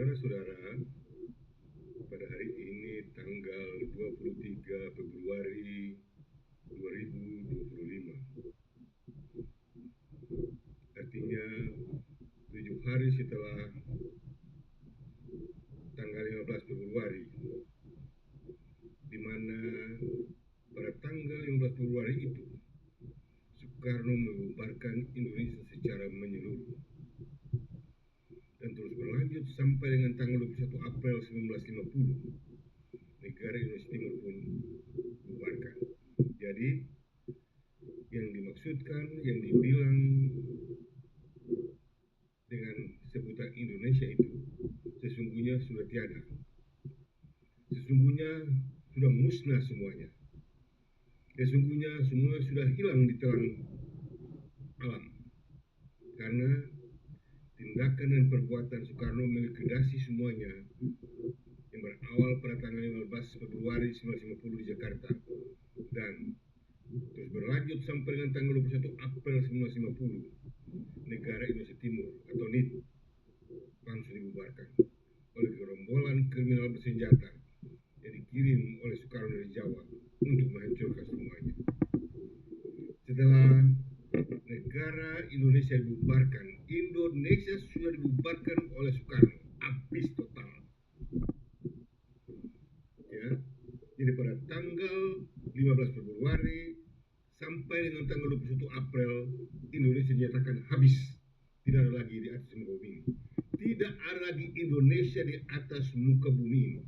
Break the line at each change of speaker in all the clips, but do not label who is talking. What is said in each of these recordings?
Saudara-saudara, pada hari ini tanggal 23 Februari 2025, artinya 7 hari setelah tanggal 15 Februari, di mana pada tanggal 15 Februari itu Soekarno membubarkan Indonesia secara menyeluruh dan terus berlanjut sampai dengan tanggal 21 April 1950 negara Indonesia Timur pun dibubarkan. Jadi yang dimaksudkan, yang dibilang dengan sebutan Indonesia itu sesungguhnya sudah tiada. Sesungguhnya sudah musnah semuanya. Sesungguhnya semua sudah hilang di telan alam. Karena tindakan dan perbuatan Soekarno melikuidasi semuanya yang berawal pada tanggal 15 Februari 1950 di Jakarta dan terus berlanjut sampai dengan tanggal 21 April 1950 negara Indonesia Timur atau NIT langsung dibubarkan oleh gerombolan kriminal bersenjata yang dikirim oleh Soekarno dari Jawa untuk menghancurkan semuanya. Setelah negara Indonesia dibubarkan, Indonesia sudah dibubarkan oleh Soekarno, habis total. Ya, jadi pada tanggal 15 Februari sampai dengan tanggal 21 April Indonesia dinyatakan habis, tidak ada lagi di atas muka bumi ini. Tidak ada lagi Indonesia di atas muka bumi ini.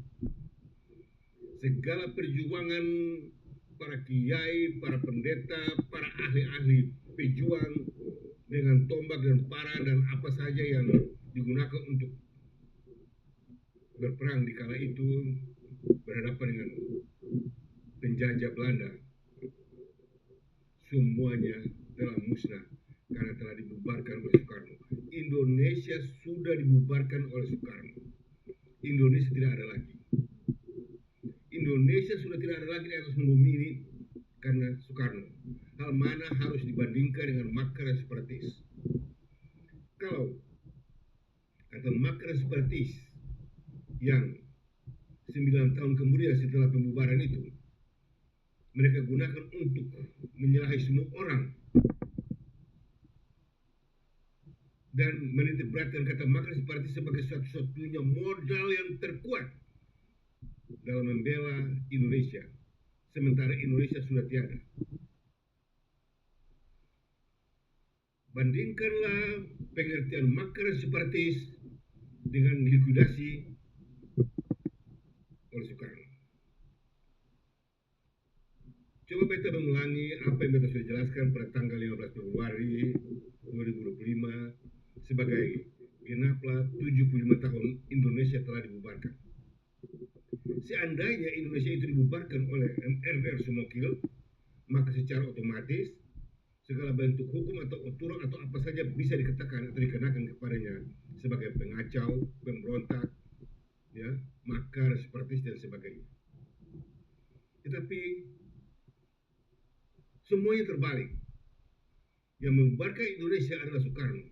Segala perjuangan para kiai, para pendeta, para ahli-ahli pejuang dengan tombak dan parang dan apa saja yang digunakan untuk berperang di kala itu berhadapan dengan penjajah Belanda, semuanya telah musnah karena telah dibubarkan oleh Soekarno. Indonesia sudah dibubarkan oleh Soekarno. Indonesia tidak ada lagi. Indonesia sudah tidak ada lagi di atas bumi ini karena Soekarno. Hal mana harus dibandingkan dengan makar dan separatis. Kalau kata makar dan separatis yang 9 tahun kemudian setelah pembubaran itu mereka gunakan untuk menyalahi semua orang dan menitik beratkan kata makar dan separatis sebagai satu-satunya modal yang terkuat dalam membela Indonesia, sementara Indonesia sudah tiada. Bandingkanlah pengertian makar separatis dengan likuidasi oleh Soekarno. Coba beta mengulangi apa yang beta sudah jelaskan pada tanggal 15 Februari 2025 sebagai genaplah 75 tahun Indonesia telah dibubarkan. Seandainya Indonesia itu dibubarkan oleh MRR Sumokil, maka secara otomatis segala bentuk hukum atau aturan atau apa saja bisa dikatakan atau dikenakan kepadanya sebagai pengacau, pemberontak, ya, makar, separatis dan sebagainya. Tetapi semuanya terbalik. Yang membubarkan Indonesia adalah Soekarno.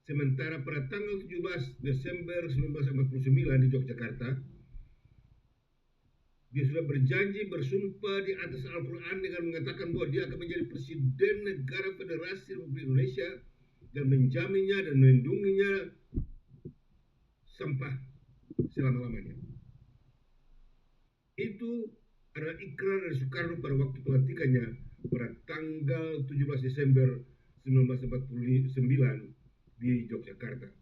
Sementara pada tanggal 17 Desember 1949 di Yogyakarta, dia sudah berjanji bersumpah di atas Al-Quran dengan mengatakan bahwa dia akan menjadi presiden negara Federasi Republik Indonesia dan menjaminnya dan melindunginya sampai selama-lamanya. Itu adalah ikrar dari Soekarno pada waktu pelantikannya pada tanggal 17 Desember 1949 di Yogyakarta.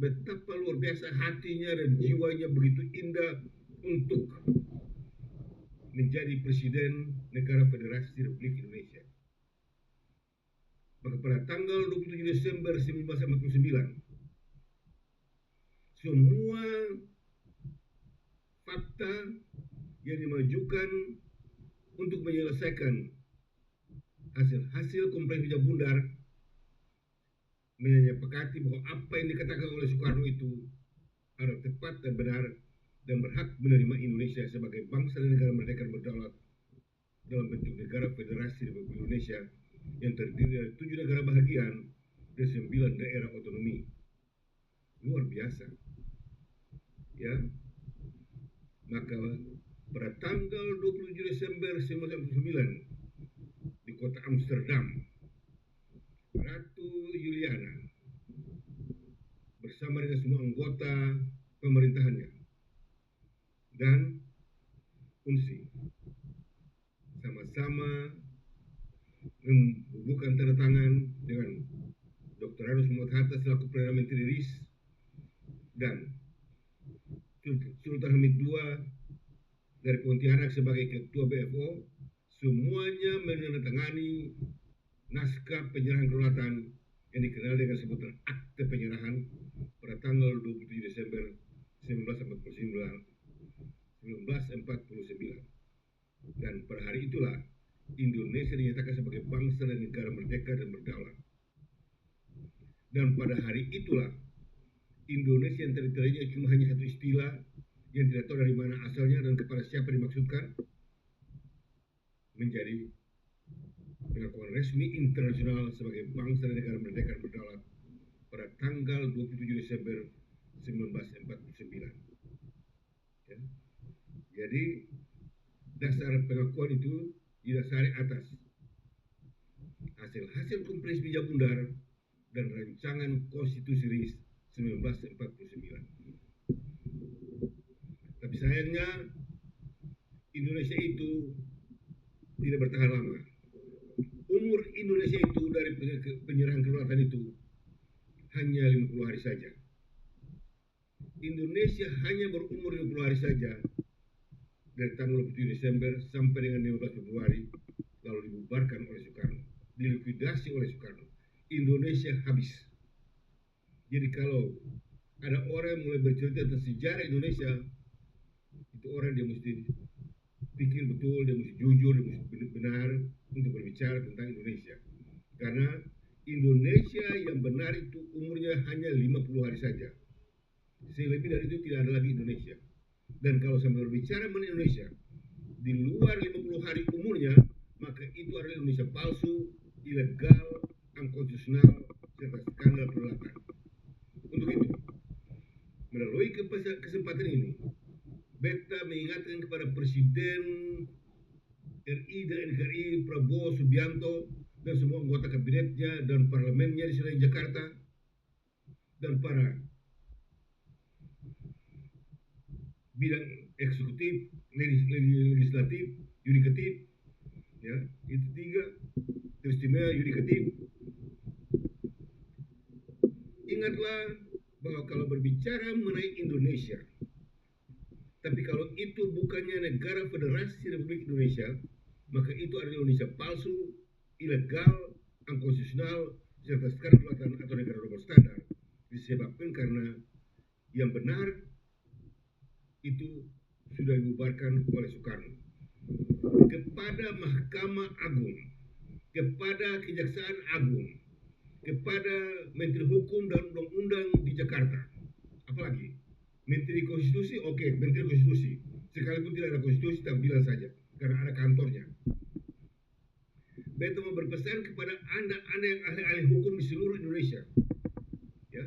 Betapa luar biasa hatinya dan jiwanya begitu indah untuk menjadi presiden negara Federasi Republik Indonesia. Maka pada tanggal 27 Desember 1949 semua fakta yang dimajukan untuk menyelesaikan hasil kompleks Meja Bundar menyepakati bahwa apa yang dikatakan oleh Soekarno itu adalah tepat dan benar dan berhak menerima Indonesia sebagai bangsa dan negara merdeka dan berdaulat dalam bentuk negara Federasi Republik Indonesia yang terdiri dari 7 negara bahagian dan 9 daerah otonomi. luar biasa. Ya, maka pada tanggal 27 Desember 1949 di kota Amsterdam, Ratu Juliana bersama dengan semua anggota pemerintahannya dan UNSI sama-sama membubuhkan tanda tangan dengan Dr. Harus Muhammad Hatta selaku Perdana Menteri RIS dan Sultan Hamid II dari Pontianak sebagai Ketua BFO. Semuanya menandatangani naskah penyerahan kedaulatan yang dikenal dengan sebutan Akte Penyerahan pada tanggal 27 Desember 1949. Dan pada hari itulah Indonesia dinyatakan sebagai bangsa dan negara merdeka dan berdaulat. Dan pada hari itulah Indonesia yang tadinya cuma hanya satu istilah yang tidak tahu dari mana asalnya dan kepada siapa dimaksudkan, menjadi pengakuan resmi internasional sebagai bangsa dan negara merdeka dan berdaulat pada tanggal 27 Desember 1949. Ya. Jadi dasar pengakuan itu didasari atas hasil Kompres Meja Bundar dan rancangan Konstitusi RIS 1949. Tapi sayangnya Indonesia itu tidak bertahan lama. Umur Indonesia itu dari penyerahan kedaulatan itu hanya 50 hari saja. Indonesia hanya berumur 50 hari saja dari tanggal 27 Desember sampai dengan 15 Februari lalu dibubarkan oleh Soekarno, dilikuidasi oleh Soekarno. Indonesia habis. Jadi kalau ada orang yang mulai bercerita tentang sejarah Indonesia, itu orang dia mesti pikir betul, dia mesti jujur, dia mesti benar untuk berbicara tentang Indonesia. Karena Indonesia yang benar itu umurnya hanya 50 hari saja. Selebih dari itu tidak ada lagi Indonesia. Dan kalau saya berbicara mengenai Indonesia di luar 50 hari umurnya, maka itu adalah Indonesia palsu, ilegal, unkonstitusional, serta skandal kedaulatan. Untuk itu, melalui kesempatan ini, beta mengingatkan kepada Presiden RI dan NKRI Prabowo Subianto dan semua anggota kabinetnya dan parlemennya di Senayan Jakarta dan para bidang eksekutif, legislatif, yudikatif, ya itu tiga teristimewa yudikatif. Ingatlah bahwa kalau berbicara mengenai Indonesia, tapi kalau itu bukannya negara federasi Republik Indonesia, maka itu adalah Indonesia palsu, ilegal, unkonstitusional, serta skandal kedaulatan atau negara double standar. Disebabkan karena yang benar itu sudah dibubarkan oleh Soekarno. Kepada Mahkamah Agung, kepada Kejaksaan Agung, kepada Menteri Hukum dan Undang-Undang di Jakarta, apalagi Menteri Konstitusi, oke, Menteri Konstitusi. Sekalipun tidak ada konstitusi, tak bilang saja, karena ada kantornya. Beta mau berpesan kepada anda yang ahli-ahli hukum di seluruh Indonesia, ya,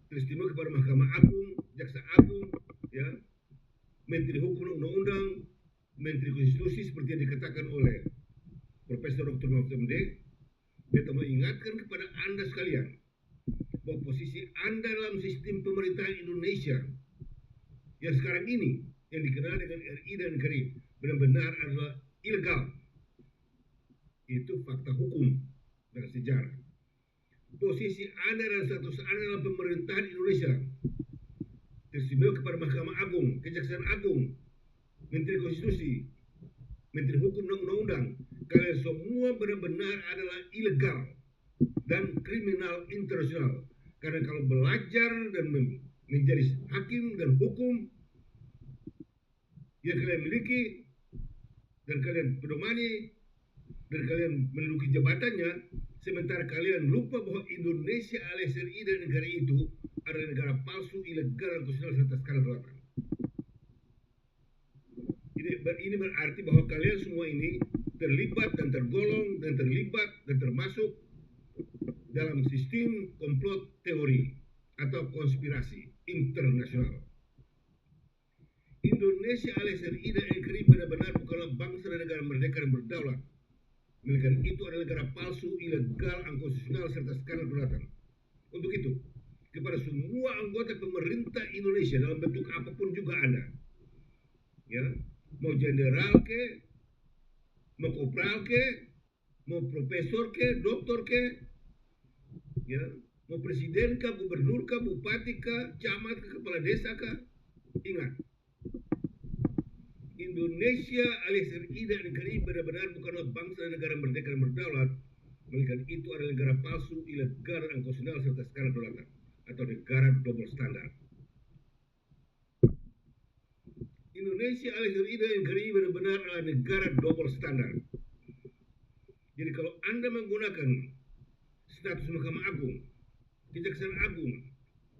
teristimewa kepada Mahkamah Agung, Jaksa Agung, ya, Menteri Hukum dan Undang-Undang, Menteri Konstitusi seperti yang dikatakan oleh Profesor Dr. Mahfud MD. Beta mau ingatkan kepada anda sekalian bahwa posisi anda dalam sistem pemerintahan Indonesia yang sekarang ini yang dikenal dengan RI dan NKRI benar-benar adalah ilegal. Itu fakta hukum dan sejarah. Posisi anda dan status anda dalam pemerintahan Indonesia teristimewa kepada Mahkamah Agung, Kejaksaan Agung, Menteri Konstitusi, Menteri Hukum dan Undang-Undang, kalian semua benar-benar adalah ilegal dan kriminal internasional. Karena kalau belajar dan menjadi hakim dan hukum yang kalian miliki dan kalian pedomani dan kalian menduduki jabatannya, sementara kalian lupa bahwa Indonesia alias RI dan negara itu adalah negara palsu, ilegal, dan konstitusional serta skandal kedaulatan. Ini berarti bahwa kalian semua ini terlibat dan tergolong dan terlibat dan termasuk dalam sistem komplot teori atau konspirasi internasional. Indonesia alias RI dan NKRI benar-benar bukanlah bangsa dan negara merdeka dan berdaulat. Melainkan itu adalah negara palsu, ilegal, unkonstitusional, serta skandal kedaulatan. Untuk itu, kepada semua anggota pemerintah Indonesia dalam bentuk apapun juga Anda, ya, mau jenderal ke, mau kopral ke, mau profesor ke, doktor ke, ya, mau presiden kah, gubernur kah, bupati kah, camat kah, kepala desa kah, ingat, Indonesia alias RI dan NKRI benar-benar bukanlah bangsa dan negara merdeka dan berdaulat, melainkan itu adalah negara palsu, ilegal, dan unkonstitusional, serta skandal kedaulatan atau negara double standar. Indonesia alias RI dan NKRI benar-benar adalah negara double standar. Jadi kalau Anda menggunakan status Mahkamah Agung, Kejaksaan Agung,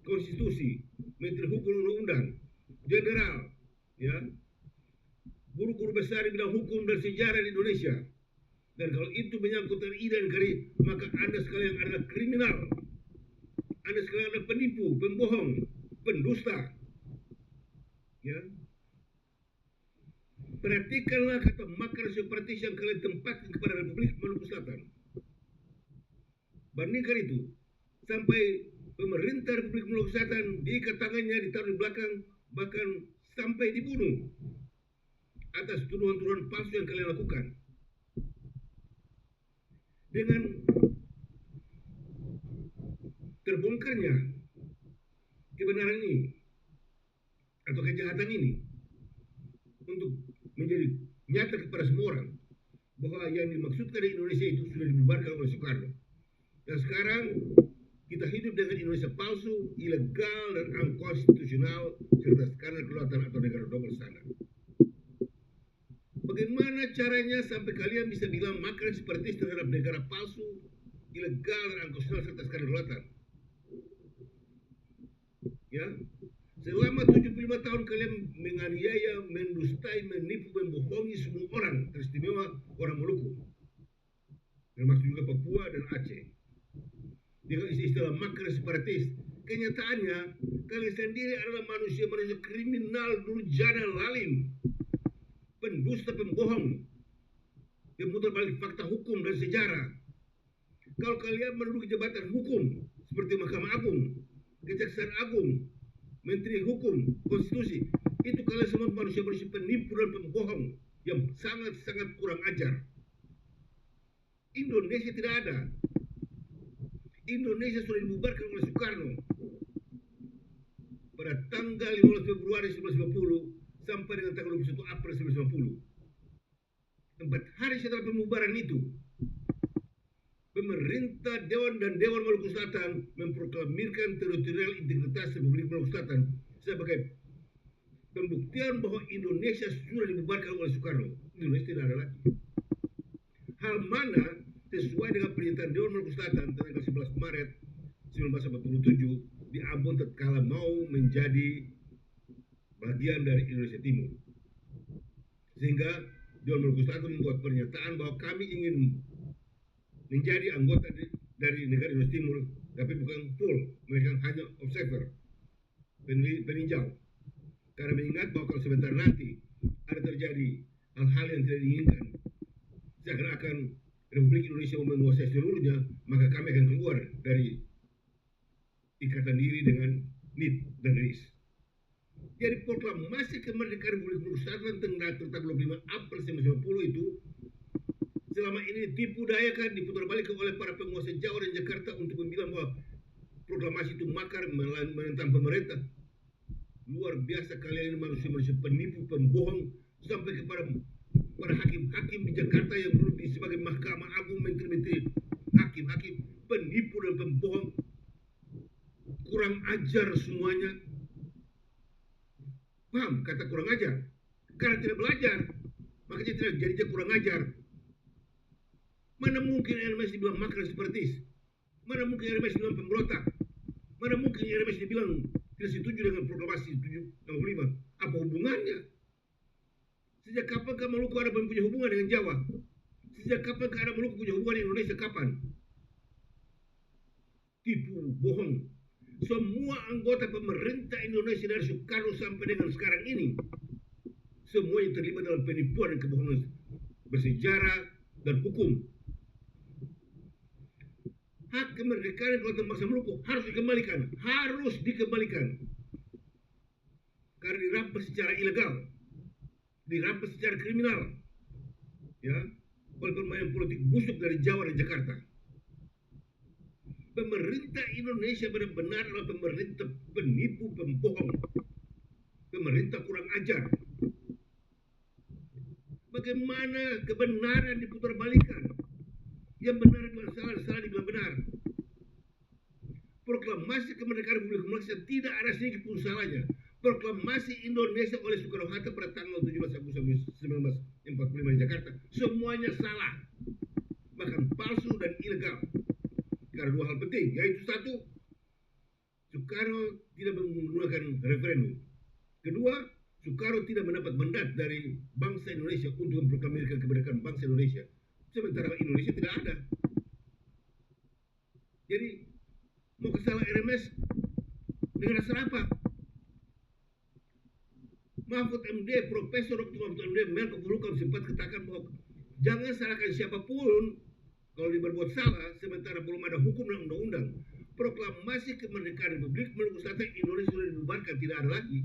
Konstitusi, Menteri Hukum Undang-Undang, Jenderal, ya, guru-guru besar di bidang hukum dan sejarah di Indonesia, dan kalau itu menyangkut RI dan NKRI, maka Anda sekalian adalah kriminal. Anda sekalian adalah penipu, pembohong, pendusta. Ya. Perhatikanlah kata makar separatis yang kalian tempatkan kepada Republik Maluku Selatan. Bandingkan itu, sampai pemerintah Republik Maluku Selatan diikat tangannya, ditaruh di belakang, bahkan sampai dibunuh atas tuduhan-tuduhan palsu yang kalian lakukan. Dengan terbongkarnya kebenaran ini atau kejahatan ini untuk menjadi nyata kepada semua orang bahwa yang dimaksudkan di Indonesia itu sudah dibubarkan oleh Soekarno. Dan sekarang kita hidup dengan Indonesia palsu, ilegal, dan unkonstitusional, serta skandal kedaulatan atau negara double standar. Bagaimana caranya sampai kalian bisa bilang makar separatis terhadap negara palsu, ilegal, dan unkonstitusional, serta skandal kedaulatan? Ya, selama 75 tahun kalian menganiaya, mendustai, menipu, membohongi semua orang, teristimewa orang Maluku, termasuk juga Papua dan Aceh, dengan istilah makar separatis. Kenyataannya kalian sendiri adalah manusia-manusia kriminal, durjana, lalim, pendusta, pembohong, yang memutar balik fakta hukum dan sejarah. Kalau kalian menduduki jabatan hukum seperti Mahkamah Agung, Kejaksaan Agung, Menteri Hukum, Konstitusi, itu kalian semua manusia-manusia penipu dan pembohong yang sangat-sangat kurang ajar. Indonesia tidak ada. Indonesia sudah dibubarkan oleh Soekarno pada tanggal 15 Februari 1950 sampai dengan tanggal 21 April 1950. 4 hari setelah pembubaran itu, pemerintah Dewan dan Dewan Maluku Selatan memproklamirkan teritorial integritas Republik Maluku Selatan sebagai pembuktian bahwa Indonesia sudah dibubarkan oleh Soekarno. Indonesia tidak ada lagi. Hal mana sesuai dengan pernyataan Dewan Maluku Selatan tanggal 11 Maret 1947 di Ambon tatkala mau menjadi bagian dari Indonesia Timur. Sehingga Dewan Maluku Selatan membuat pernyataan bahwa kami ingin menjadi anggota dari negara Indonesia Timur, tapi bukan full, mereka hanya observer, peninjau. Karena mengingat bahwa kalau sebentar nanti ada terjadi hal-hal yang tidak diinginkan, seakan-akan Republik Indonesia menguasai seluruhnya, maka kami akan keluar dari ikatan diri dengan NIT dan RIS. Jadi proklamasi kemerdekaan Republik Indonesia tanggal 25 April 1950 itu selama ini ditipu dayakan, diputar balik oleh para penguasa Jawa dan Jakarta untuk membilang bahwa proklamasi itu makar, menentang pemerintah. Luar biasa kalian ini manusia-manusia penipu, pembohong, sampai kepada para hakim-hakim di Jakarta yang dulu sebagai Mahkamah Agung, menteri-menteri, hakim-hakim, penipu dan pembohong, kurang ajar semuanya. Paham kata kurang ajar? Karena tidak belajar, makanya tidak jadi kurang ajar. Mana mungkin RMS dibilang makar separatis? Mana mungkin RMS dibilang pemberontak? Mana mungkin RMS dibilang tidak setuju dengan proklamasi 765? Apa hubungannya? Sejak kapan Maluku ada punya hubungan dengan Jawa? Sejak kapan ada Maluku punya hubungan dengan Indonesia? Kapan? Tipu, bohong. Semua anggota pemerintah Indonesia dari Soekarno sampai dengan sekarang ini, semuanya terlibat dalam penipuan dan kebohongan bersejarah dan hukum. Hak kemerdekaan Kelautan Bangsa Maluku harus dikembalikan, karena dirampas secara ilegal, dirampas secara kriminal, ya, oleh permainan politik busuk dari Jawa dan Jakarta. Pemerintah Indonesia benar-benar adalah pemerintah penipu, pembohong, pemerintah kurang ajar. Bagaimana kebenaran diputarbalikan? Yang benar dibilang salah, salah dibilang benar. Proklamasi kemerdekaan Republik Indonesia tidak ada sedikit pun salahnya. Proklamasi Indonesia oleh Soekarno-Hatta pada tanggal 17 Agustus 1945 di Jakarta, semuanya salah, bahkan palsu dan ilegal. Karena dua hal penting, yaitu satu, Soekarno tidak menggunakan referendum. Kedua, Soekarno tidak mendapat mandat dari bangsa Indonesia untuk memproklamirkan kemerdekaan bangsa Indonesia. Sementara Indonesia tidak ada. Jadi, mau kesalah RMS dengan dasar apa? Mahfud MD, Profesor Dr. Mahfud MD, Menko Polhukam sempat katakan bahwa jangan salahkan siapapun kalau dia berbuat salah, sementara belum ada hukum dan undang-undang. Proklamasi kemerdekaan Republik Maluku Selatan Indonesia sudah dibubarkan, tidak ada lagi.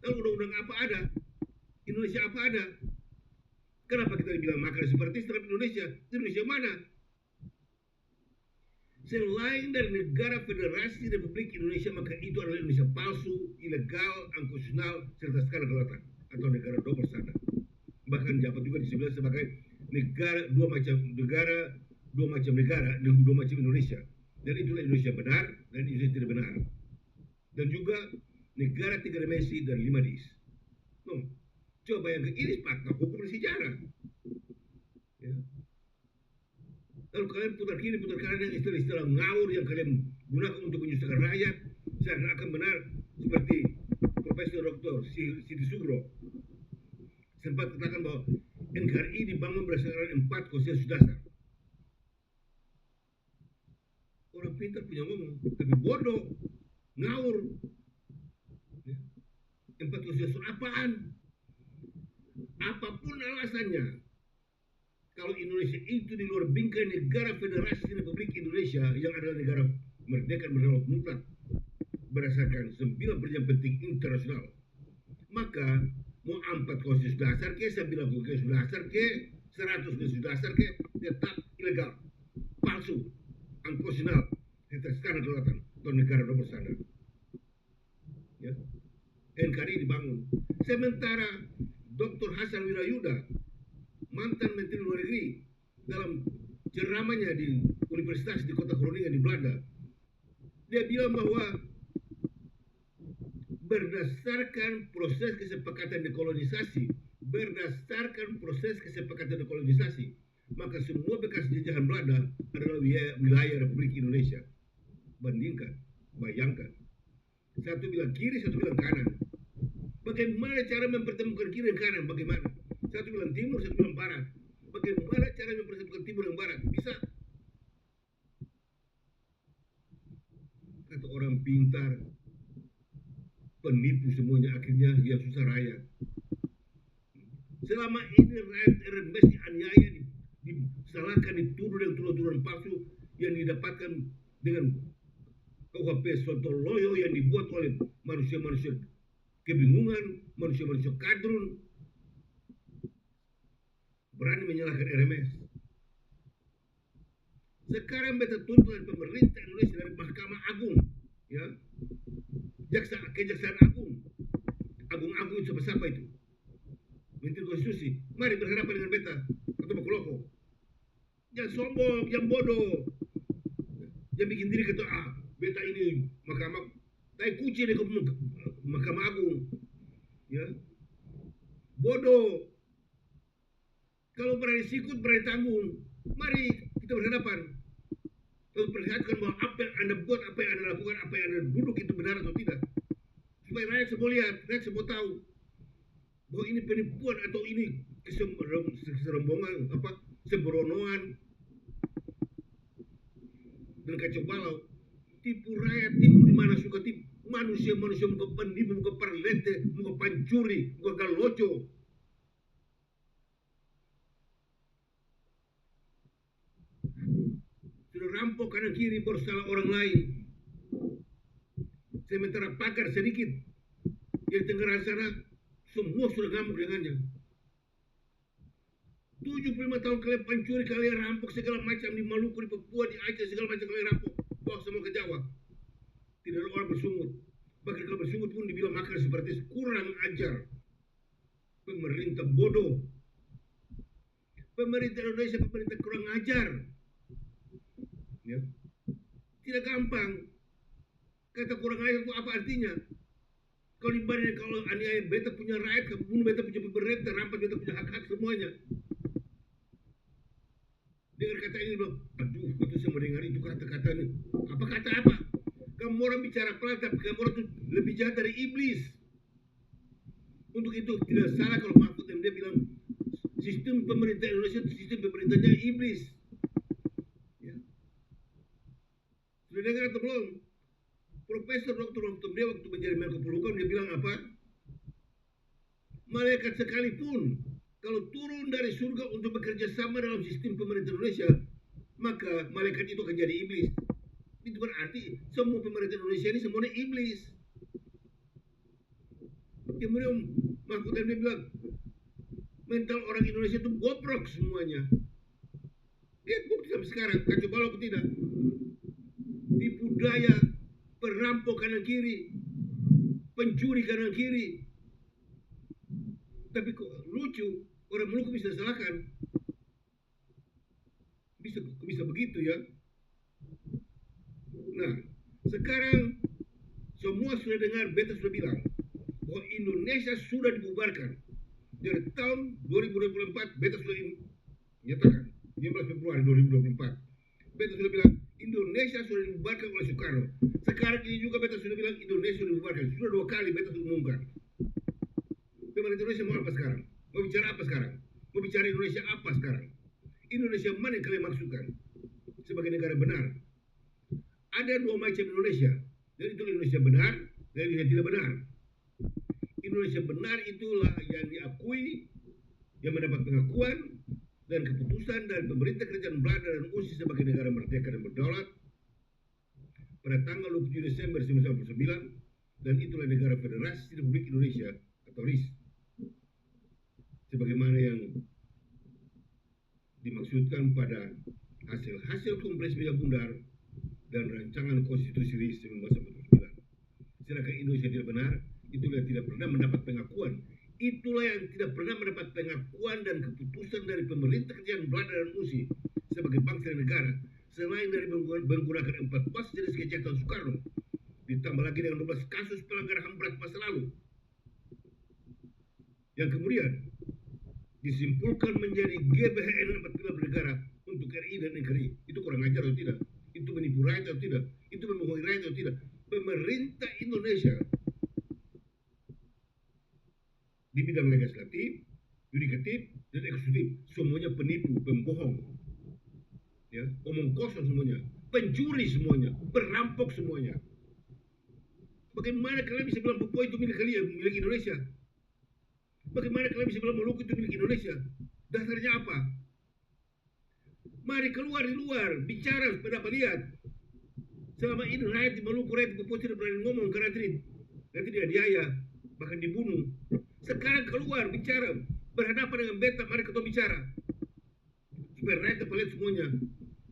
Lalu undang-undang apa ada? Indonesia apa ada? Kenapa kita bilang makar separatis terhadap Indonesia? Indonesia mana? Selain dari negara Federasi Republik Indonesia, maka itu adalah Indonesia palsu, ilegal, unconstitusional, serta skala kelautan atau negara double standard. Bahkan dapat juga disebut sebagai negara dua macam Indonesia. Dan itulah Indonesia benar dan Indonesia tidak benar. Dan juga negara 3 dimensi dan 5 dis. No. Coba bayangkan, ini fakta hukum dan sejarah. Ya. Lalu kalian putar kiri, putar kanan yang istilah-istilah ngawur yang kalian gunakan untuk menyusahkan rakyat, seakan-akan benar, seperti Profesor Dr. Siti Sugro sempat katakan bahwa NKRI dibangun berdasarkan 4 konsensus dasar. Orang pintar punya ngomong, tapi bodoh, ngawur. 4 konsensus apaan? Apapun alasannya, kalau Indonesia itu di luar bingkai negara Federasi Republik Indonesia yang adalah negara merdeka dan berdaulat mutlak berdasarkan 9 perjanjian penting internasional, maka mau 4 konsensus dasar ke, 9 konsensus dasar ke, 100 konsensus dasar ke, tetap ilegal, palsu, unconstitutional, serta skala kelautan atau negara double standard. Ya. NKRI dibangun. Sementara Dr. Hasan Wirayuda, mantan Menteri Luar Negeri, dalam ceramahnya di Universitas di Kota Groningen di Belanda, dia bilang bahwa berdasarkan proses kesepakatan dekolonisasi, maka semua bekas jajahan Belanda adalah wilayah Republik Indonesia. Bayangkan, satu bilang kiri, satu bilang kanan. Bagaimana cara mempertemukan kiri dan kanan? Bagaimana? Satu bilang timur, satu bilang barat. Bagaimana cara mempertemukan timur dan barat? Bisa? Kata orang pintar, penipu semuanya, akhirnya yang susah rakyat. Selama ini rakyat RMS dianiaya, disalahkan, dituduh dengan tuduhan palsu yang didapatkan dengan KUHP sontoloyo yang dibuat oleh manusia-manusia kebingungan, manusia-manusia kadrun, berani menyalahkan RMS. Sekarang beta tuntut dari pemerintah Indonesia, dari Mahkamah Agung, ya, Kejaksaan Agung itu siapa itu? Menteri Konstitusi. Mari berhadapan dengan beta atau Bakuloko. Jangan sombong, jangan bodoh, jangan bikin diri ketua beta ini mahkamah. Tai kucing di Mahkamah Agung, ya, bodoh. Kalau berani sikut, berani tanggung. Mari kita berhadapan. Lalu perlihatkan bahwa apa yang Anda buat, apa yang Anda lakukan, apa yang Anda duduk itu benar atau tidak. Supaya rakyat semua lihat, rakyat semua tahu bahwa ini penipuan atau ini keserombongan, sembronoan dan kacau balau. Tipu rakyat, tipu di mana suka tipu. Manusia-manusia muka penipu, muka perlete, muka pancuri, muka galojo. Sudah rampok kanan kiri bersalah orang lain. Sementara pakar sedikit yang Tenggara sana semua sudah ngamuk dengannya. 75 tahun kalian pencuri, kalian rampok segala macam di Maluku, di Papua, di Aceh, segala macam kalian rampok. Bawa semua ke Jawa. Tidak ada orang bersungut. Bahkan kalau bersungut pun dibilang makar seperti itu. Kurang ajar. Pemerintah bodoh. Pemerintah Indonesia, pemerintah kurang ajar. Ya. Tidak gampang. Kata kurang ajar itu apa artinya? Kalau dibanding kalau aniaya beta punya rakyat, bunuh beta punya pemerintah, rampas beta punya hak-hak semuanya. Dengar kata ini loh, aduh, itu saya mendengar itu kata-kata ini. Apa kata apa? Kamu orang bicara pelan, tapi kamu orang itu lebih jahat dari iblis. Untuk itu tidak salah kalau Mahfud MD bilang sistem pemerintah Indonesia itu sistem pemerintahnya iblis. Ya. Sudah dengar atau belum? Profesor Dr. Mahfud MD waktu menjadi Menko Polhukam dia bilang apa? Malaikat sekalipun kalau turun dari surga untuk bekerja sama dalam sistem pemerintah Indonesia, maka malaikat itu akan jadi iblis. Itu berarti semua pemerintah Indonesia ini semuanya iblis. Kemudian Mahfud MD bilang, mental orang Indonesia itu bobrok semuanya. Lihat bukti sampai sekarang, kacau balau atau tidak. Tipu daya, perampok kanan kiri, pencuri kanan kiri. Tapi kok lucu, orang Maluku bisa salahkan. Bisa begitu ya. Nah, sekarang semua sudah dengar, beta sudah bilang bahwa Indonesia sudah dibubarkan. Dari tahun 2024, beta sudah menyatakan 15 Februari 2024. Beta sudah bilang Indonesia sudah dibubarkan oleh Soekarno. Sekarang ini juga beta sudah bilang Indonesia sudah dibubarkan. Sudah 2 kali beta sudah mengumumkan. Pemerintah Indonesia mau apa sekarang? Mau bicara apa sekarang? Mau bicara Indonesia apa sekarang? Indonesia mana yang kalian maksudkan sebagai negara benar? Ada 2 macam Indonesia. Dan itu Indonesia benar dan Indonesia tidak benar. Indonesia benar itulah yang diakui, yang mendapat pengakuan dan keputusan dari pemerintah kerajaan Belanda dan UNSI sebagai negara merdeka dan berdaulat pada tanggal 27 Desember 1949, dan itulah negara Federasi Republik Indonesia atau RIS. Sebagaimana yang dimaksudkan pada hasil Kongres Meja Bundar dan rancangan konstitusi RIS 1949. Sedangkan Indonesia tidak benar, itulah yang tidak pernah mendapat pengakuan. Itulah yang tidak pernah mendapat pengakuan dan keputusan dari pemerintah kerajaan Belanda dan UNSI sebagai bangsa dan negara, selain dari menggunakan 14 jenis kejahatan Soekarno, ditambah lagi dengan 12 kasus pelanggaran HAM berat masa lalu, yang kemudian disimpulkan menjadi GBHN 45 negara untuk RI dan NKRI. Itu kurang ajar atau tidak? Itu menipu rakyat atau tidak? Itu membohongi rakyat atau tidak? Pemerintah Indonesia di bidang legislatif, yudikatif, dan eksekutif semuanya penipu, pembohong, ya, omong kosong semuanya, pencuri semuanya, perampok semuanya. Bagaimana kalian bisa bilang Papua itu milik kalian, milik Indonesia? Bagaimana kalian bisa bilang Maluku itu milik Indonesia? Dasarnya apa? Mari keluar di luar, bicara, pendapat lihat. Selama ini rakyat di Maluku, rakyat di Papua tidak berani ngomong karena nanti dia diaya, bahkan dibunuh. Sekarang keluar, bicara, berhadapan dengan beta, mari kita bicara. Supaya rakyat dapat lihat semuanya.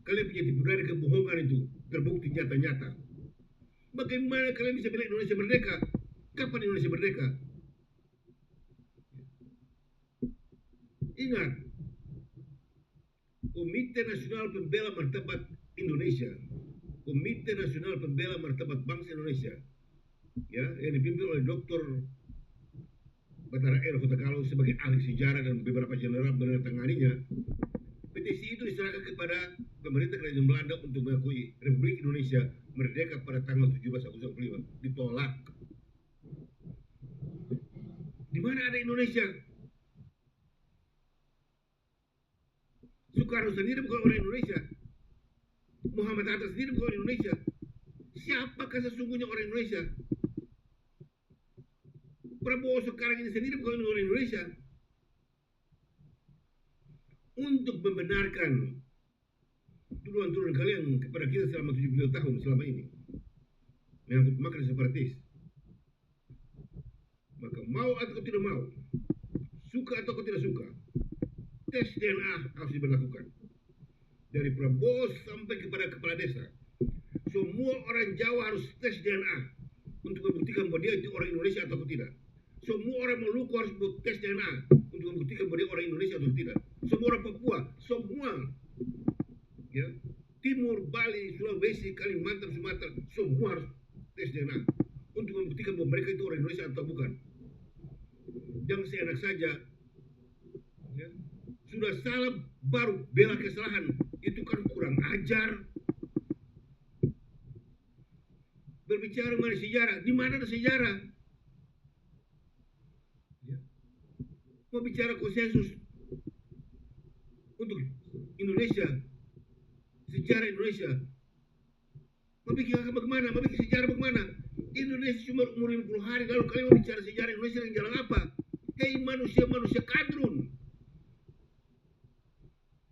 Kalian punya tipu daya kebohongan itu, terbukti nyata-nyata. Bagaimana kalian bisa bilang Indonesia merdeka? Kapan Indonesia merdeka? Ingat, Komite Nasional Pembela Martabat Indonesia, Komite Nasional Pembela Martabat Bangsa Indonesia, ya, yang dipimpin oleh Dr. Batara R. Hutagalo sebagai ahli sejarah dan beberapa jenderal menandatanganinya. Petisi itu diserahkan kepada pemerintah kerajaan Belanda untuk mengakui Republik Indonesia merdeka pada tanggal 17 Agustus 45. Ditolak. Di mana ada Indonesia? Soekarno sendiri bukan orang Indonesia. Muhammad Hatta sendiri bukan orang Indonesia. Siapakah sesungguhnya orang Indonesia? Prabowo sekarang ini sendiri bukan orang Indonesia. Untuk membenarkan tuduhan-tuduhan kalian kepada kita selama 70 tahun selama ini menyangkut makna separatis, maka mau atau tidak mau, suka atau tidak suka, tes DNA harus diberlakukan. Dari Prabowo sampai kepada kepala desa, semua orang Jawa harus tes DNA untuk membuktikan bahwa dia itu orang Indonesia atau tidak. Semua orang Maluku harus tes DNA untuk membuktikan bahwa dia orang Indonesia atau tidak. Semua orang Papua, semua, ya, Timur, Bali, Sulawesi, Kalimantan, Sumatera, semua harus tes DNA untuk membuktikan bahwa mereka itu orang Indonesia atau bukan. Jangan seenak saja, ya, sudah salah baru bela kesalahan, itu kan kurang ajar. Berbicara mengenai sejarah, di mana ada sejarah? Ya. Mau bicara konsensus untuk Indonesia, sejarah Indonesia, mau bikin bagaimana? Mau bikin sejarah bagaimana? Indonesia cuma umur 50 hari, lalu kalian mau bicara sejarah Indonesia dengan jalan apa? Hei manusia-manusia kadrun,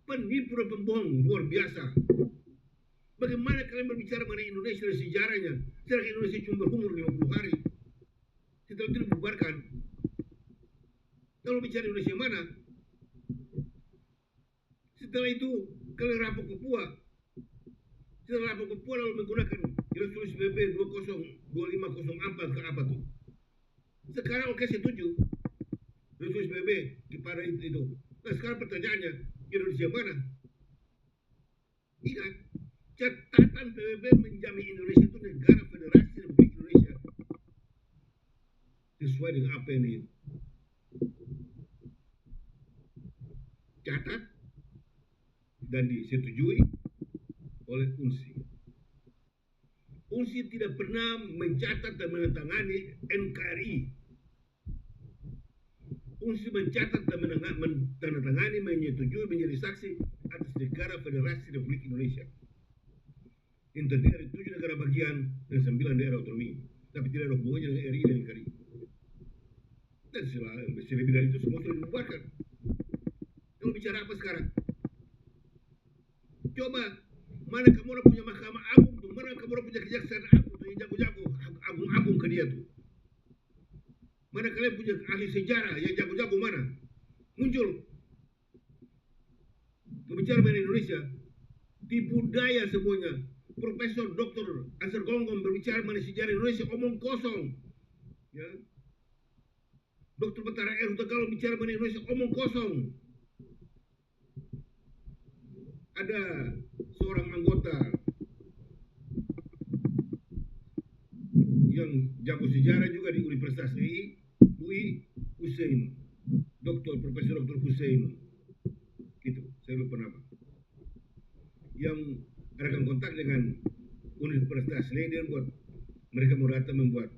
penipu dan pembohong luar biasa. Bagaimana kalian berbicara mengenai Indonesia dan sejarahnya? Sejarah Indonesia cuma berumur 50 hari. Setelah itu dibubarkan. Kalau bicara Indonesia mana? Setelah itu kalian rampok Papua. Setelah rampok Papua lalu menggunakan Tulis PP 202504 ke apa tuh? Sekarang oke setuju. Tulis PP kepada itu. Nah sekarang pertanyaannya, Indonesia mana? Ingat, catatan PBB menjamin Indonesia itu negara federasi Republik Indonesia sesuai dengan apa yang dicatat dan disetujui oleh UNSI. UNSI tidak pernah mencatat dan menandatangani NKRI. UNSI mencatat dan menandatangani, menyetujui, menjadi saksi atas negara federasi Republik Indonesia yang terdiri dari 7 negara bagian dan 9 daerah otonomi, tapi tidak ada hubungannya dengan RI dan NKRI. Dan selebih dari itu semua sudah dibubarkan. Kalau bicara apa sekarang? Coba, mana kamu orang punya Mahkamah Agung tuh? Mana kamu orang punya Kejaksaan Agung tuh? Yang jago-jago, agung-agung ke dia tuh. Mana kalian punya ahli sejarah yang jago-jago mana? Muncul. Berbicara mengenai Indonesia, tipu daya semuanya. Profesor Dr. Ansar Gonggong berbicara mengenai sejarah Indonesia, omong kosong. Ya. Dr. Betara R. Hutagalo bicara mengenai Indonesia, omong kosong. Ada seorang anggota yang jago sejarah juga di Universitas UI, Hussein, Profesor Dr. Hussein, gitu, saya lupa nama, yang adakan kontak dengan Universitas Leiden buat mereka mau datang membuat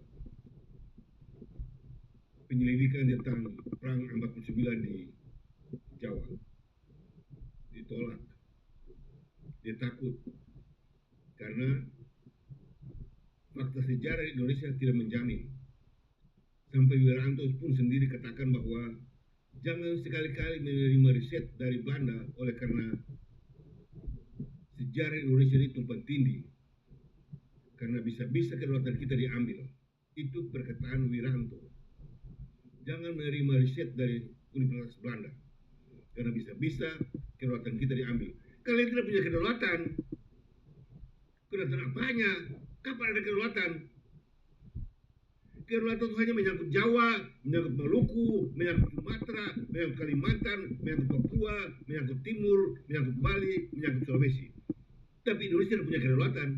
penyelidikan tentang perang 49 di Jawa. Ditolak. Dia takut karena fakta sejarah Indonesia tidak menjamin. Sampai Wiranto pun sendiri katakan bahwa jangan sekali-kali menerima riset dari Belanda oleh karena sejarah Indonesia ini tumpang tindih karena bisa-bisa kedaulatan kita diambil. Itu perkataan Wiranto. Jangan menerima riset dari Universitas Belanda karena bisa-bisa kedaulatan kita diambil. Kalian tidak punya kedaulatan. Kedaulatan apanya? Kapan ada kedaulatan? Kedaulatan itu hanya menyangkut Jawa, menyangkut Maluku, menyangkut Sumatera, menyangkut Kalimantan, menyangkut Papua, menyangkut Timur, menyangkut Bali, menyangkut Sulawesi. Tapi Indonesia tidak punya kedaulatan.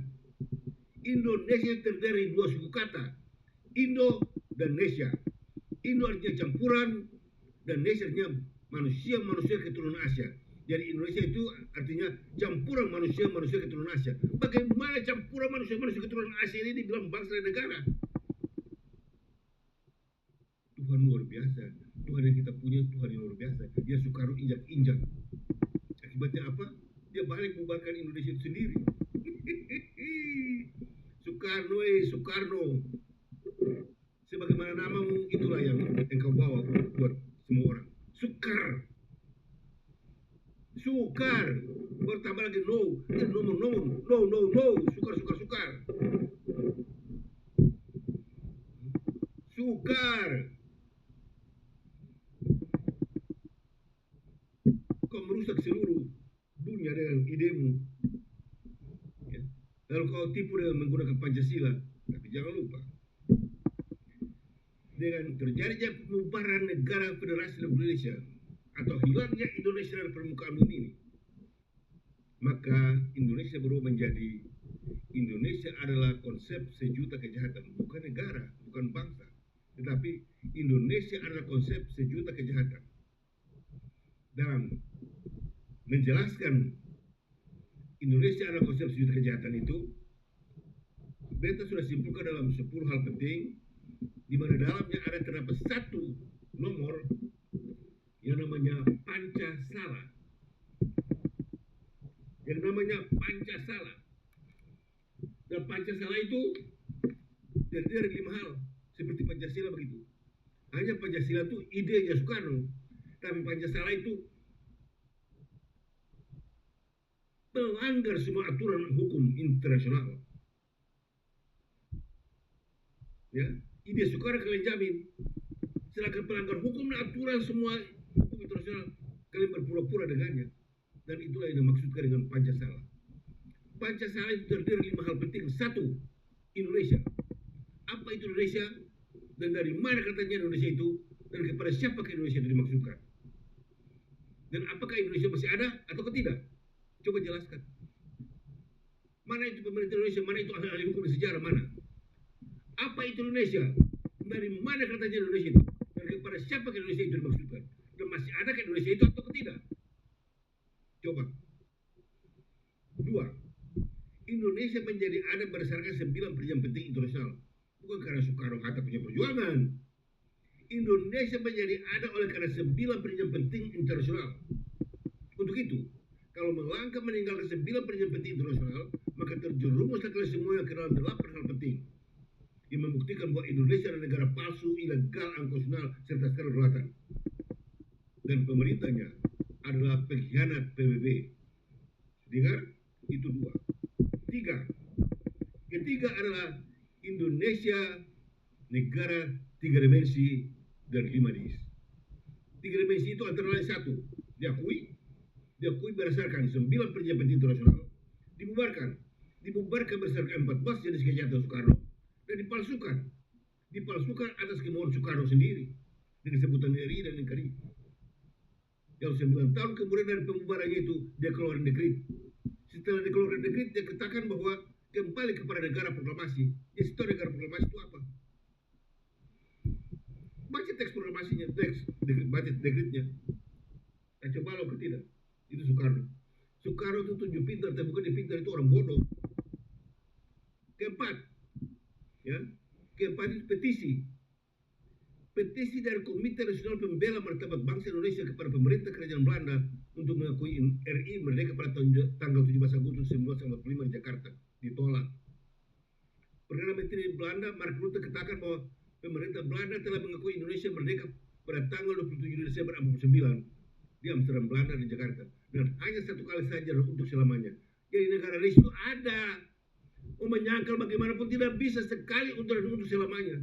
Indonesia terdiri dari 2 suku kata, Indo dan Nesia. Indo artinya campuran dan Nesia artinya manusia keturunan Asia. Jadi Indonesia itu artinya campuran manusia keturunan Asia. Bagaimana campuran manusia keturunan Asia ini dibilang bangsa dan negara? Tuhan luar biasa. Tuhan yang kita punya Tuhan yang luar biasa. Dia Soekarno injak-injak. Akibatnya apa? Dia balik membubarkan Indonesia itu sendiri. Soekarno. Sebagaimana namamu, itulah yang kau bawa buat semua orang. Sukar. Bertambah lagi no. Sukar. Kau merusak seluruh dunia dengan idemu. Ya. Lalu kau tipu dengan menggunakan Pancasila. Tapi jangan lupa, dengan terjadinya pembubaran negara Federasi Republik Indonesia atau hilangnya Indonesia dari permukaan bumi ini, maka Indonesia berubah menjadi Indonesia adalah konsep sejuta kejahatan, bukan negara, bukan bangsa, tetapi Indonesia adalah konsep sejuta kejahatan. Dalam menjelaskan Indonesia adalah konsep sejuta kejahatan itu, beta sudah simpulkan dalam 10 hal penting, di mana dalamnya ada terdapat satu nomor yang namanya Pancasila. Yang namanya Pancasila. Dan Pancasila itu terdiri dari 5 hal, seperti Pancasila begitu. Hanya Pancasila itu idenya Soekarno, tapi Pancasila itu melanggar semua aturan hukum internasional. Ya, ide Soekarno kalian jamin. Silakan pelanggar hukum dan aturan semua hukum internasional, kalian berpura-pura dengannya. Dan itulah yang dimaksudkan dengan Pancasila. Pancasila itu terdiri dari 5 hal penting. 1. Indonesia. Apa itu Indonesia? Dan dari mana katanya Indonesia itu? Dan kepada siapa Indonesia itu dimaksudkan? Dan apakah Indonesia masih ada atau tidak? Coba jelaskan. Mana itu pemerintah Indonesia? Mana itu ahli-ahli hukum dan sejarah? Mana? Apa itu Indonesia? Dari mana katanya Indonesia itu? Dan kepada siapa Indonesia itu dimaksudkan? Dan masih ada Indonesia itu atau tidak? Coba. 2. Indonesia menjadi ada berdasarkan 9 perjanjian penting internasional. Bukan karena Soekarno-Hatta punya perjuangan. Indonesia menjadi ada oleh karena 9 perjanjian penting internasional. Untuk itu, kalau melangkah meninggalkan 9 perjanjian penting internasional, maka terjerumuslah kalian semua yang ke dalam 8 hal penting yang membuktikan bahwa Indonesia adalah negara palsu, ilegal, unkonstitusional, serta kedaulatan. Dan pemerintahnya adalah pengkhianat PBB. Dengar? Itu 2. 3. Ketiga adalah Indonesia negara 3 dimensi dan 5 dis. 3 dimensi itu antara lain 1. Diakui berdasarkan 9 perjanjian penting internasional, dibubarkan berdasarkan 14 jenis kejahatan Soekarno, dan dipalsukan atas kemauan Soekarno sendiri dengan sebutan RI dan NKRI. Yang 9 tahun kemudian dari pembubarannya itu dia keluar dekret. Setelah dikeluarkan dekret, dia katakan bahwa kembali kepada negara proklamasi. Ya, itu negara proklamasi itu apa? Baca teks proklamasinya, baca dekretnya. Coba lo ke tidak? Itu Soekarno. Soekarno itu tunjuk pintar, tapi bukan dia pintar, itu orang bodoh. Keempat itu petisi dari Komite Nasional Pembela Martabat Bangsa Indonesia kepada pemerintah Kerajaan Belanda untuk mengakui RI merdeka pada tanggal 17 Agustus 1945 di Jakarta ditolak. Perdana Menteri Belanda Mark Rutte katakan bahwa pemerintah Belanda telah mengakui Indonesia merdeka pada tanggal 27 Desember 1949 di Amsterdam, Belanda dan Jakarta, dan hanya 1 kali saja untuk selamanya. Jadi negara itu ada. Menyangkal bagaimanapun tidak bisa sekali untuk selamanya.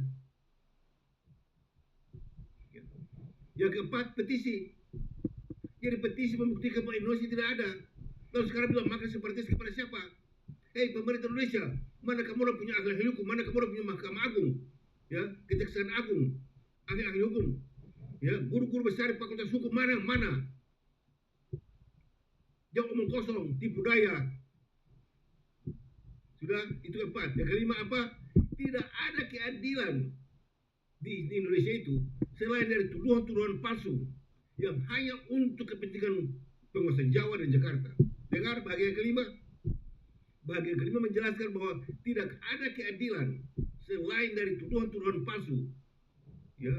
Yang keempat, petisi. Jadi petisi membuktikan bahwa Indonesia tidak ada. Lalu sekarang bilang maka seperti kepada siapa? Hei pemerintah Indonesia, mana kamu udah punya ahli hukum, mana kamu udah punya Mahkamah Agung, ya, Kejaksaan Agung, ahli hukum, ya, guru-guru besar Fakultas Hukum mana? Jangan omong kosong, tipu daya. Sudah, itu keempat. Yang kelima apa? Tidak ada keadilan di Indonesia itu selain dari tuduhan-tuduhan palsu yang hanya untuk kepentingan penguasa Jawa dan Jakarta. Dengar bagian kelima? Bagian kelima menjelaskan bahwa tidak ada keadilan selain dari tuduhan-tuduhan palsu. Ya.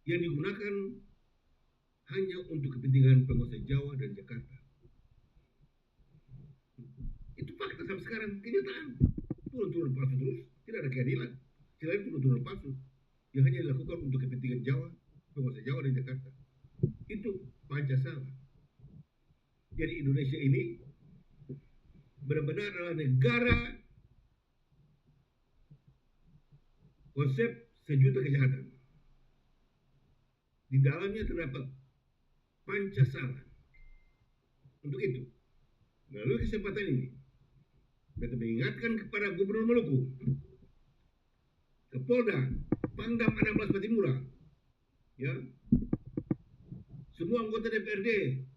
Yang digunakan hanya untuk kepentingan penguasa Jawa dan Jakarta. Itu fakta sampai sekarang, kenyataan. Turun-turun palsu terus, tidak ada keadilan. Selain turun-turun palsu yang hanya dilakukan untuk kepentingan Jawa, penguasa Jawa dan Jakarta. Itu Pancasila. Jadi Indonesia ini benar-benar adalah negara konsep sejuta kejahatan. Di dalamnya terdapat Pancasila. Untuk itu, melalui kesempatan ini, kita mengingatkan kepada Gubernur Maluku, Kapolda, Pangdam 16 Patimura, ya, semua anggota DPRD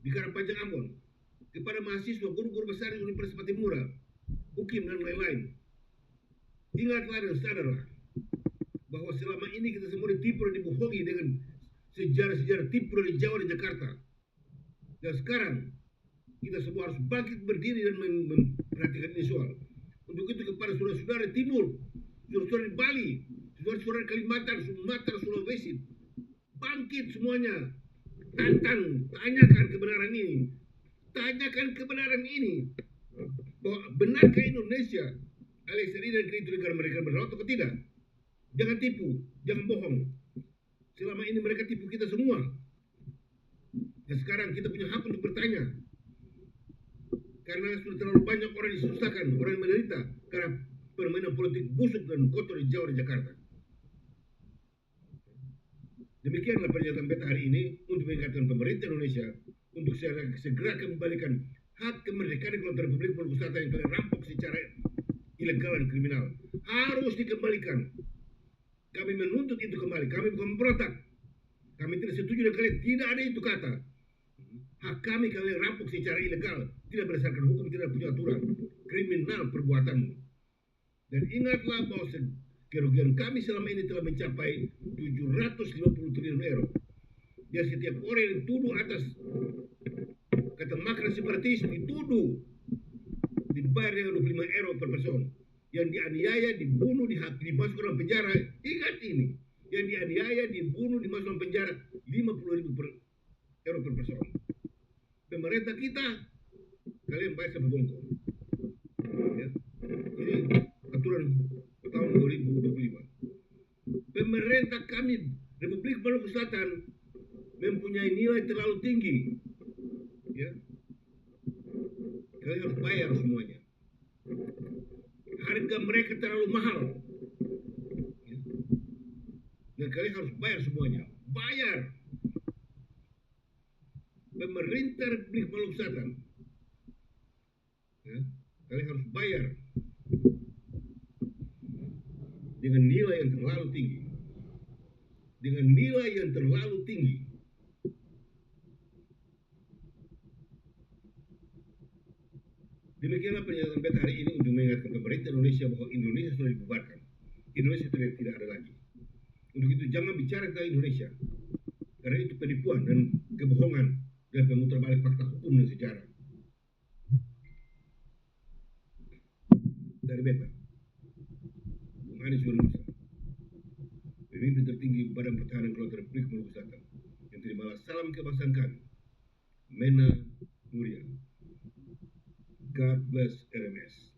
di Karangpanjang Ambon, kepada mahasiswa, guru-guru besar di Universitas Patimura, UKIM dan lain-lain. Ingatlah dan sadarlah bahwa selama ini kita semua ditipu dan dibohongi dengan sejarah-sejarah tipu dari Jawa dan Jakarta. Dan sekarang kita semua harus bangkit berdiri dan memperhatikan ini soal. Untuk itu kepada saudara-saudara di Timur, saudara-saudara di Bali, saudara-saudara di Kalimantan, Sumatera, Sulawesi, bangkit semuanya. Tantang, tanyakan kebenaran ini. Tanyakan kebenaran ini. Bahwa benarkah Indonesia alias dan itu negara mereka berdaulat atau tidak? Jangan tipu, jangan bohong. Selama ini mereka tipu kita semua. Dan sekarang kita punya hak untuk bertanya. Karena sudah terlalu banyak orang disusahkan, orang yang menderita karena permainan politik busuk dan kotor di Jawa dan Jakarta. Demikianlah pernyataan beta hari ini untuk mengingatkan pemerintah Indonesia untuk segera kembalikan hak kemerdekaan di Kelautan Republik Maluku Selatan yang kalian rampok secara ilegal dan kriminal. Harus dikembalikan. Kami menuntut itu kembali. Kami bukan memberontak. Kami tidak setuju dengan kalian. Tidak ada itu kata. Hak kami kalian rampok secara ilegal, tidak berdasarkan hukum, tidak punya aturan. Kriminal perbuatanmu. Dan ingatlah bahwa kerugian kami selama ini telah mencapai 750 triliun euro. Dan setiap orang yang dituduh atas kata makar separatis dituduh dibayar dengan 25 euro per person. Yang dianiaya, dibunuh, dimasukkan dalam penjara. Ingat ini. Yang dianiaya, dibunuh, dimasukkan dalam penjara 50.000 euro per person. Pemerintah kita, kalian bayar sampai bongkok. Ya. Ini aturan tahun 2025. Pemerintah kami, Republik Maluku Selatan, mempunyai nilai terlalu tinggi. Ya. Kalian harus bayar semuanya. Harga mereka terlalu mahal. Ya. Dan kalian harus bayar semuanya. Bayar. Pemerintah Republik Maluku Selatan, ya, kalian harus bayar dengan nilai yang terlalu tinggi. Dengan nilai yang terlalu tinggi. Demikianlah pernyataan beta hari ini untuk mengingatkan pemerintah Indonesia bahwa Indonesia sudah dibubarkan. Indonesia tidak ada lagi. Untuk itu jangan bicara tentang Indonesia. Karena itu penipuan dan kebohongan dan pemutar balik fakta hukum dan sejarah. Dari beta, Bung Anies Walusa, pemimpin tertinggi Badan Pertahanan Kelautan Republik Maluku Selatan, yang terimalah salam kebangsaan kami, Mena Nuria. God bless RMS.